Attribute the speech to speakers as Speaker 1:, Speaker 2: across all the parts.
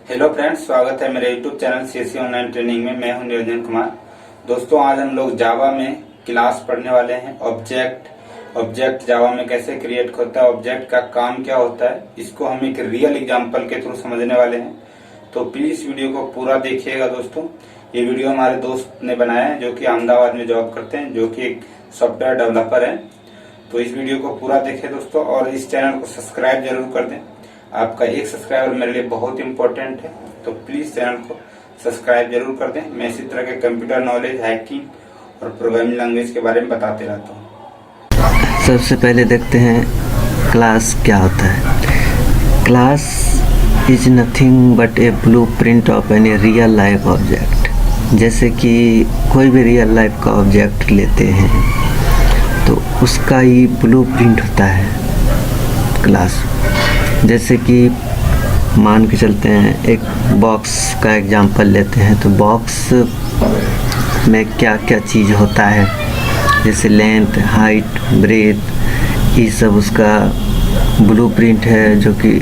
Speaker 1: Hello friends, स्वागत है मेरे YouTube channel CSC online training में। मैं हूं निरंजन कुमार। दोस्तों, आज हम लोग जावा में क्लास पढ़ने वाले हैं। ऑब्जेक्ट जावा में कैसे क्रिएट होता है, ऑब्जेक्ट का काम क्या होता है, इसको हम एक रियल एग्जांपल के थ्रू समझने वाले हैं। तो प्लीज वीडियो को पूरा देखिएगा। दोस्तों, ये वीडियो हमारे दोस्त ने बनाया है जो कि अहमदाबाद में जॉब करते हैं, जो कि एक सॉफ्टवेयर डेवलपर है। तो इस वीडियो को पूरा देखें दोस्तों, और इस चैनल को सब्सक्राइब जरूर कर दें। आपका एक सब्सक्राइबर मेरे लिए बहुत इंपॉर्टेंट है, तो प्लीज चैनल को सब्सक्राइब जरूर कर दें। मैं इसी तरह के कंप्यूटर नॉलेज, हैकिंग और प्रोग्रामिंग लैंग्वेज के बारे में बताते रहता हूँ।
Speaker 2: सबसे पहले देखते हैं क्लास क्या होता है। Class is nothing but A blueprint of any real life object. जैसे कि कोई भी रियल लाइफ का ऑब्जेक्ट लेते हैं तो उसका ही ब्लूप्रिंट होता है क्लास। जैसे कि मान के चलते हैं, एक बॉक्स का एग्जांपल लेते हैं, तो बॉक्स में क्या क्या चीज़ होता है, जैसे लेंथ, हाइट, ब्रेथ, ये सब उसका ब्लूप्रिंट है, जो कि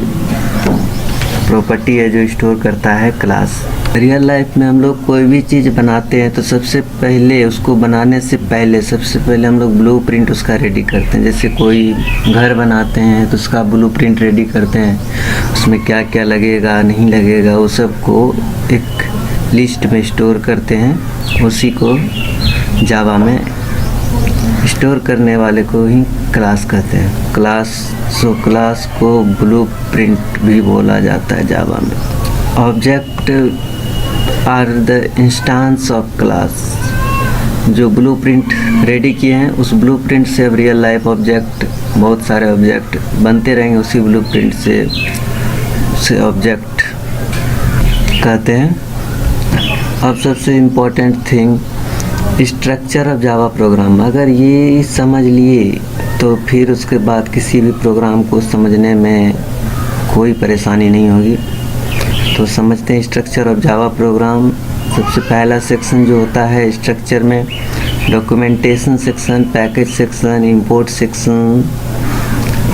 Speaker 2: प्रॉपर्टी है जो स्टोर करता है क्लास। रियल लाइफ में हम लोग कोई भी चीज़ बनाते हैं तो सबसे पहले उसको बनाने से पहले सबसे पहले हम लोग ब्लूप्रिंट उसका रेडी करते हैं। जैसे कोई घर बनाते हैं तो उसका ब्लूप्रिंट रेडी करते हैं, उसमें क्या क्या लगेगा नहीं लगेगा वो सब को एक लिस्ट में स्टोर करते हैं। उसी को जावा में स्टोर करने वाले को ही क्लास कहते हैं। क्लास को ब्लूप्रिंट भी बोला जाता है जावा में। Object are the instance of class. जो ब्लूप्रिंट रेडी किए हैं उस ब्लूप्रिंट से अब रियल लाइफ ऑब्जेक्ट, बहुत सारे ऑब्जेक्ट बनते रहेंगे उसी ब्लूप्रिंट से ऑब्जेक्ट कहते हैं। अब सबसे important thing, structure of Java program. अगर ये समझ लिए तो फिर उसके बाद किसी भी प्रोग्राम को समझने में कोई परेशानी नहीं होगी। तो समझते हैं स्ट्रक्चर ऑफ जावा प्रोग्राम। सबसे पहला सेक्शन जो होता है स्ट्रक्चर में, documentation section, package section, import section,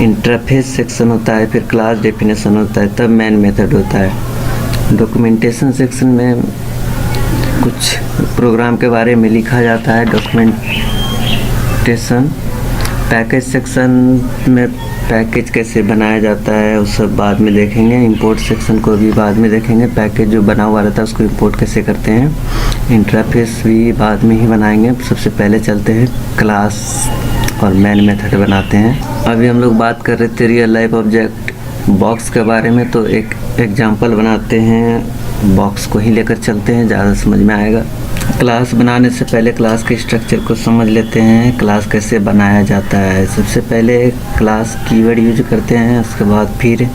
Speaker 2: interface section होता है, फिर क्लास डेफिनेशन होता है, तब मेन मेथड होता है। डॉक्यूमेंटेशन सेक्शन में कुछ प्रोग्राम के बारे में लिखा जाता है, डॉक्यूमेंटेशन। पैकेज सेक्शन में पैकेज कैसे बनाया जाता है उस सब बाद में देखेंगे। इंपोर्ट सेक्शन को भी बाद में देखेंगे, पैकेज जो बना हुआ रहता है उसको इंपोर्ट कैसे करते हैं। इंटरफेस भी बाद में ही बनाएंगे। सबसे पहले चलते हैं क्लास और मेन मेथड बनाते हैं। अभी हम लोग बात कर रहे थे रियल लाइफ ऑब्जेक्ट बॉक्स के बारे में, तो एक एग्जांपल बनाते हैं, बॉक्स को ही लेकर चलते हैं, ज़्यादा समझ में आएगा। क्लास बनाने से पहले क्लास के स्ट्रक्चर को समझ लेते हैं, क्लास कैसे बनाया जाता है। सबसे पहले क्लास कीवर्ड यूज करते हैं, उसके बाद फिर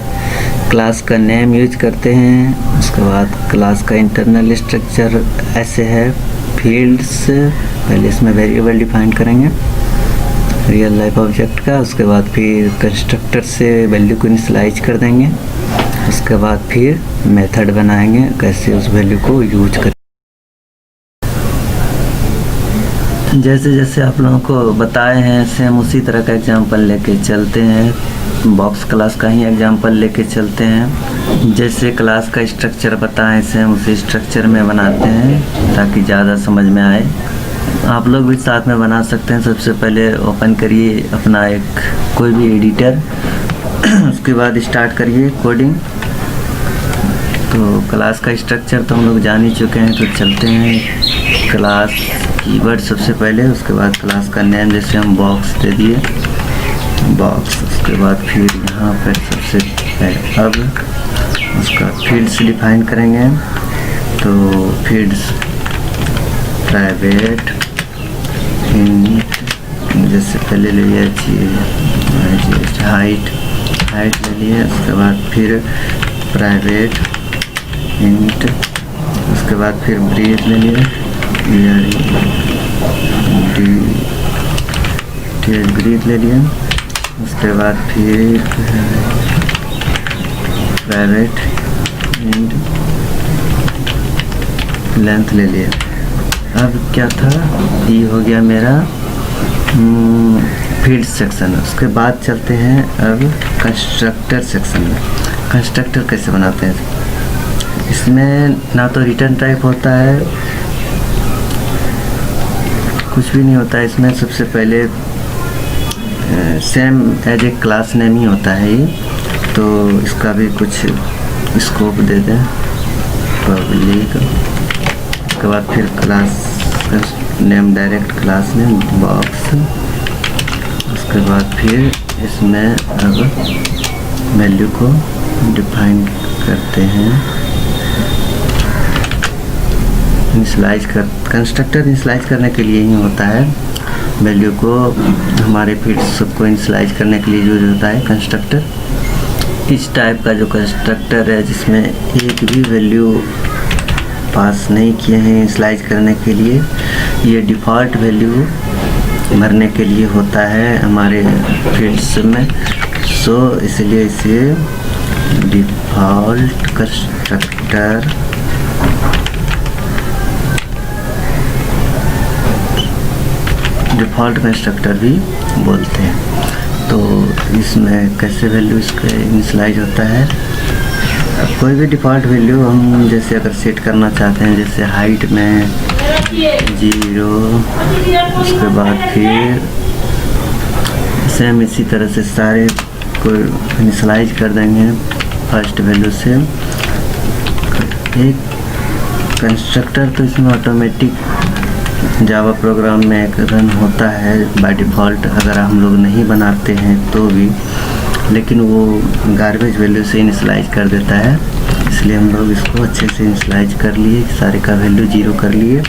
Speaker 2: क्लास का नेम यूज करते हैं, उसके बाद क्लास का इंटरनल स्ट्रक्चर ऐसे है। फील्ड्स, पहले इसमें वेरिएबल डिफाइन करेंगे रियल लाइफ ऑब्जेक्ट का, उसके बाद फिर कंस्ट्रक्टर से वैल्यू को इनिशियलाइज कर देंगे, उसके बाद फिर मेथड बनाएंगे कैसे उस वैल्यू को यूज करें। जैसे जैसे आप लोगों को बताए हैं सेम उसी तरह का एग्जांपल लेके चलते हैं। बॉक्स क्लास का ही एग्जांपल लेके चलते हैं। जैसे क्लास का स्ट्रक्चर बताएं सेम उसी स्ट्रक्चर में बनाते हैं ताकि ज़्यादा समझ में आए। आप लोग भी साथ में बना सकते हैं। सबसे पहले ओपन करिए अपना एक कोई भी एडिटर, उसके बाद स्टार्ट करिए कोडिंग। तो क्लास का स्ट्रक्चर तो हम लोग जान ही चुके हैं, तो चलते हैं क्लास कीवर्ड सबसे पहले, उसके बाद क्लास का नेम, जैसे हम बॉक्स दे दिए बॉक्स, उसके बाद फिर यहाँ पर सबसे पहले अब उसका फील्ड्स डिफाइन करेंगे। तो फील्ड्स प्राइवेट, जैसे पहले ले लिया हाइट ले लिए, उसके बाद फिर प्राइवेट इंट, उसके बाद फिर ब्रीथ ले लिए, ब्रीथ ले लिया, उसके बाद फिर प्राइवेट इंट लेंथ ले लिया। अब क्या था, ये हो गया मेरा फील्ड सेक्शन। उसके बाद चलते हैं अब कंस्ट्रक्टर सेक्शन में। कंस्ट्रक्टर कैसे बनाते हैं, इसमें ना तो रिटर्न टाइप होता है, कुछ भी नहीं होता है इसमें। सबसे पहले same as a class name ही होता है ये, तो इसका भी कुछ स्कोप दे दें पब्लिक। उसके बाद फिर class name, direct class name box. उसके बाद फिर इसमें अब वैल्यू को डिफाइन करते हैं, इनिशियलाइज कर। कंस्ट्रक्टर इनिशियलाइज करने के लिए ही होता है, वैल्यू को हमारे फील्ड्स को इनिशियलाइज करने के लिए यूज होता है कंस्ट्रक्टर। इस टाइप का जो कंस्ट्रक्टर है जिसमें एक भी वैल्यू पास नहीं किए हैं इनिशियलाइज करने के लिए, ये डिफ़ॉल्ट वैल्यू भरने के लिए होता है हमारे फील्ड्स में। सो इसलिए इसे डिफ़ॉल्ट कंस्ट्रक्टर भी बोलते हैं। तो इसमें कैसे वैल्यू इसका इनिशियलाइज होता है, कोई भी डिफ़ॉल्ट वैल्यू हम जैसे अगर सेट करना चाहते हैं, जैसे हाइट में 0, उसके बाद फिर सेम इसी तरह से सारे को इनिशियलाइज कर देंगे फर्स्ट वैल्यू से। एक कंस्ट्रक्टर तो इसमें ऑटोमेटिक जावा प्रोग्राम में एक रन होता है बाय डिफ़ॉल्ट, अगर हम लोग नहीं बनाते हैं तो भी, लेकिन वो गार्बेज वैल्यू से इनिशियलाइज कर देता है। इसलिए हम लोग इसको अच्छे से इनिशियलाइज कर लिए, सारे का वैल्यू 0 कर लिए।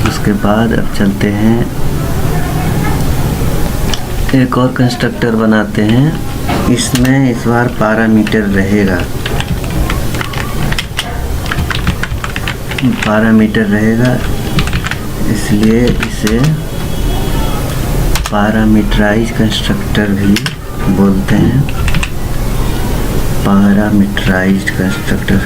Speaker 2: उसके बाद अब चलते हैं एक और कंस्ट्रक्टर बनाते हैं। इसमें इस बार पैरामीटर रहेगा, इसलिए इसे पैरामीटराइज कंस्ट्रक्टर भी बोलते हैं। Parameterised constructor.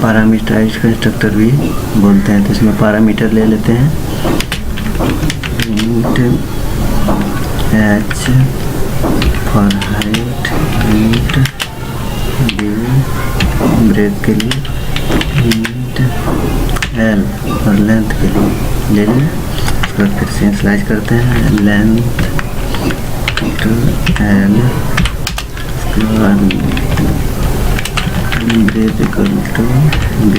Speaker 2: पैरामीटराइज्ड कंस्ट्रक्टर भी बोलते हैं। तो इसमें पैरामीटर ले लेते हैं, int h for height, int d break के लिए, int l और लेंथ के लिए ले लें। उसके बाद फिर से इनिशियलाइज करते हैं, लेंथ टू l। उसके बाद ब्रेक इक्वल टू b।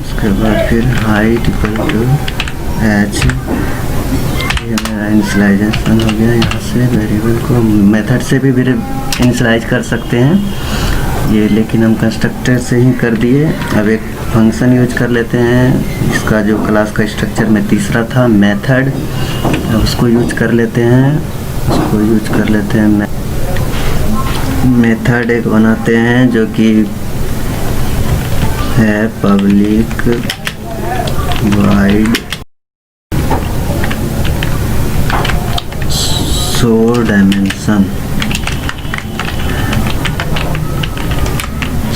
Speaker 2: उसके बाद फिर हाइट इक्वल टू h। ये मेरा इनिशियलाइजेशन हो गया। यहाँ से वेरिएबल को मेथड से भी इनिशियलाइज कर सकते हैं ये, लेकिन हम कंस्ट्रक्टर से ही कर दिए। अब एक फंक्शन यूज कर लेते हैं, इसका जो क्लास का स्ट्रक्चर में तीसरा था मेथड, उसको यूज कर लेते हैं। मेथड एक बनाते हैं जो कि है public wide show dimension.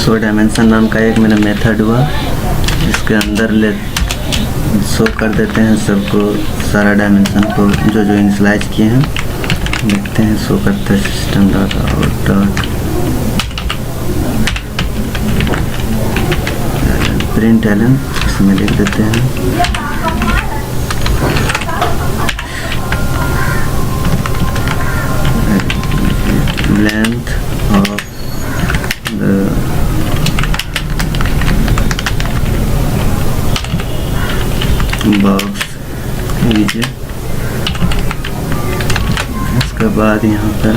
Speaker 2: Show dimension नाम का एक मेरा मेथड हुआ, इसके अंदर शो कर देते हैं सबको, सारा डायमेंशन को जो इनिशियलाइज किए हैं। देखते हैं शो करते हैं system dot out dot print LN, इसमें लिख देते हैं length of the box is। इसके बाद यहाँ पर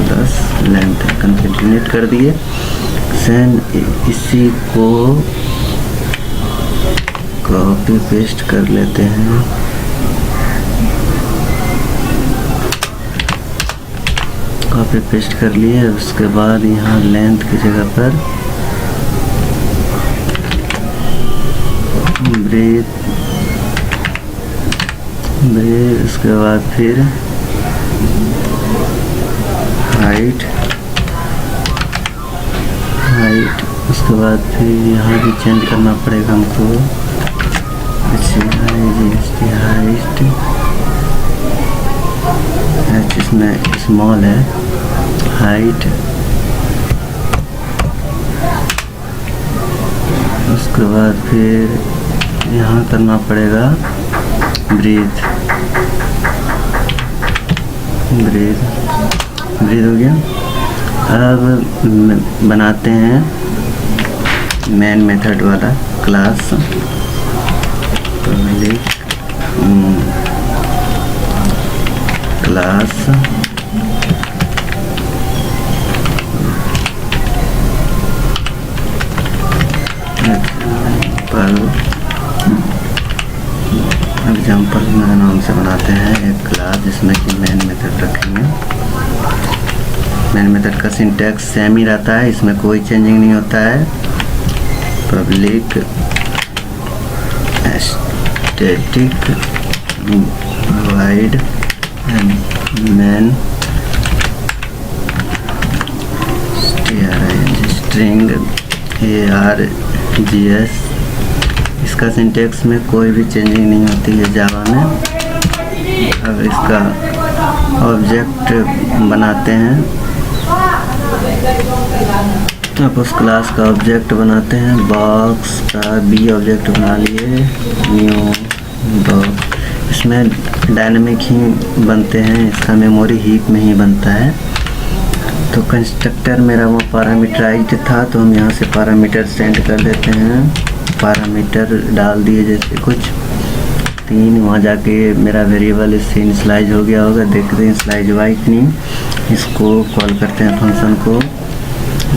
Speaker 2: 10 लेंथ कंटिन्यूट कर दिए। सेम इसी को कॉपी पेस्ट कर लेते हैं। कॉपी पेस्ट कर लिए। उसके बाद यहाँ लेंथ की जगह पर ब्रेथ, उसके बाद फिर हाइट, उसके बाद फिर यहाँ भी चेंज करना पड़ेगा हमको। हाइस्ट इसमें स्मॉल है, हाइट। उसके बाद फिर यहाँ करना पड़ेगा ब्रीथ हो गया। अब बनाते हैं मेन मेथड वाला क्लास। पब्लिक क्लास एग्जाम्पल नाम से बनाते हैं एक क्लास जिसमें कि मेन मेथड रखेंगे। मेन मेथड का सिंटैक्स सेम ही रहता है, इसमें कोई चेंजिंग नहीं होता है। Public static wide main string args। इसका सिंटैक्स में कोई भी चेंजिंग नहीं होती है जावा में। अब इसका ऑब्जेक्ट बनाते हैं। अब उस क्लास का ऑब्जेक्ट बनाते हैं। बॉक्स का बी ऑब्जेक्ट बना लिए, न्यू बॉक्स। इसमें डायनेमिक ही बनते हैं, इसका मेमोरी हीप में ही बनता है। तो कंस्ट्रक्टर मेरा वो पैरामीटराइज्ड था, तो हम यहाँ से पैरामीटर सेंड कर देते हैं। पैरामीटर डाल दिए जैसे कुछ 3, वहाँ जाके मेरा वेरिएबल इससे इनिशियलाइज हो गया होगा। देखते हैं इनिशियलाइज हुआ कि नहीं। इसको कॉल करते हैं फंक्शन को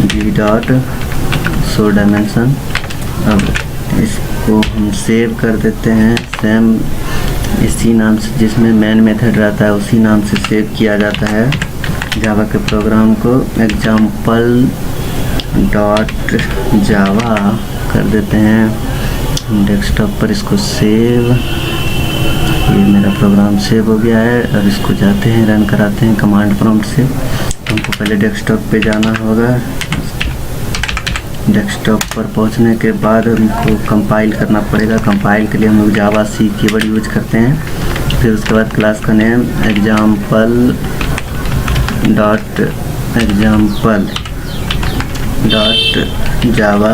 Speaker 2: g.show डायमेंशन। अब इसको हम सेव कर देते हैं सेम इसी नाम से, जिसमें मेन मेथड रहता है उसी नाम से सेव किया जाता है जावा के प्रोग्राम को। एग्जाम्पल डॉट जावा कर देते हैं डेस्कटॉप पर। इसको सेव, ये मेरा प्रोग्राम सेव हो गया है। अब इसको जाते हैं रन कराते हैं कमांड प्रॉम्प्ट से। हमको पहले डेस्कटॉप पे जाना होगा। डेस्कटॉप पर पहुंचने के बाद हमको कंपाइल करना पड़ेगा। कंपाइल के लिए हम लोग जावा सी कीवर्ड यूज करते हैं। फिर उसके बाद क्लास का नेम एग्जाम्पल डॉट जावा।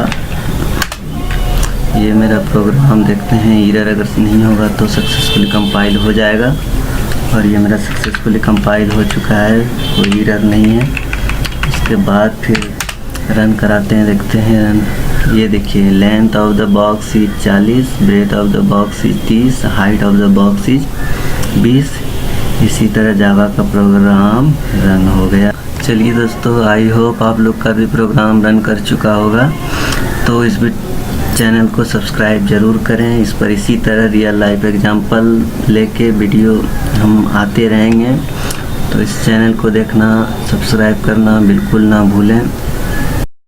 Speaker 2: ये मेरा प्रोग्राम देखते हैं, एरर अगर नहीं होगा तो सक्सेसफुली कंपाइल हो जाएगा। और ये मेरा सक्सेसफुली कंपाइल हो चुका है, कोई एरर नहीं है। इसके बाद फिर रन कराते हैं, देखते हैं रन। ये देखिए length of the box is 40, breadth of the box is 30, height of the box is 20। इसी तरह जावा का प्रोग्राम रन हो गया। चलिए दोस्तों, आई होप आप लोग का भी प्रोग्राम रन कर चुका होगा। तो इस चैनल को सब्सक्राइब ज़रूर करें। इस पर इसी तरह रियल लाइफ एग्जाम्पल लेके वीडियो हम आते रहेंगे। तो इस चैनल को देखना, सब्सक्राइब करना बिल्कुल ना भूलें।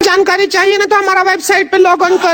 Speaker 3: जानकारी चाहिए ना तो हमारा वेबसाइट पे लॉग ऑन करें।